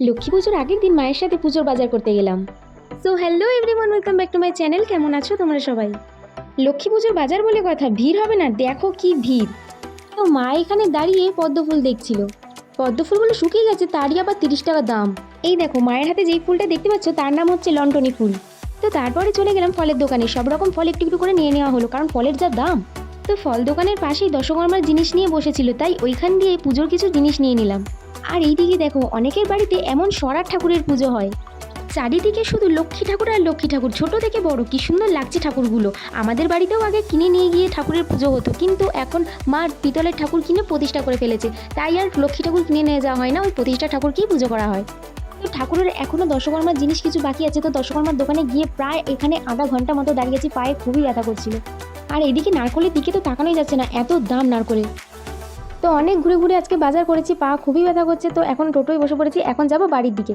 লক্ষ্মী পুজোর আগের দিন মায়ের সাথে পুজোর বাজার করতে গেলাম। So hello everyone, welcome back to my channel. কেমন আছো তোমরা সবাই? লক্ষ্মী পুজোর বাজার বলে কথা, ভিড় হবে না? দেখো কি ভিড়। তো মা এখানে দাঁড়িয়ে পদ্ম ফুল দেখছিল। পদ্ম ফুলগুলো শুকিয়ে গেছে, তারই আবার 30 টাকা দাম। এই দেখো মায়ের হাতে যেই ফুলটা দেখতে পাচ্ছ তার নাম হচ্ছে লন্ডনী ফুল। তো তারপরে চলে গেলাম ফলের দোকানে, সব রকম ফল একটু একটু করে নিয়ে নেওয়া হলো, কারণ ফলের যা দাম। তো ফল দোকানের পাশেই দশকর্মার জিনিস নিয়ে বসেছিল, তাই ওইখান দিয়ে পুজোর কিছু জিনিস নিয়ে নিলাম। আর এইদিকে দেখো অনেকের বাড়িতে এমন সরার ঠাকুরের পুজো হয়। চারিদিকে শুধু লক্ষ্মী ঠাকুর আর লক্ষ্মী ঠাকুর, ছোট থেকে বড় কি সুন্দর লাগছে ঠাকুরগুলো। আমাদের বাড়িতেও আগে কিনে নিয়ে গিয়ে ঠাকুরের পুজো হতো, কিন্তু এখন মা পিতলের ঠাকুর কিনে প্রতিষ্ঠা করে ফেলেছে, তাই আর লক্ষ্মী ঠাকুর কিনে নিয়ে যাওয়া হয় না, ওই প্রতিষ্ঠা ঠাকুরকেই পুজো করা হয়। তো ঠাকুরের এখনো দশকর্মার জিনিস কিছু বাকি আছে, তো দশকর্মার দোকানে গিয়ে প্রায় এখানে আধা ঘন্টা মতো দাঁড়িয়েছি, পায়ে খুবই ব্যথা করছিল। আর এদিকে নারকলের দিকে তো তাকানোই যাচ্ছে না, এত দাম নারকলের। তো অনেক ঘুরে ঘুরে আজকে বাজার করেছি, পা খুবই ব্যথা করছে, তো এখন টোটোয় বসে পড়েছি, এখন যাবো বাড়ির দিকে।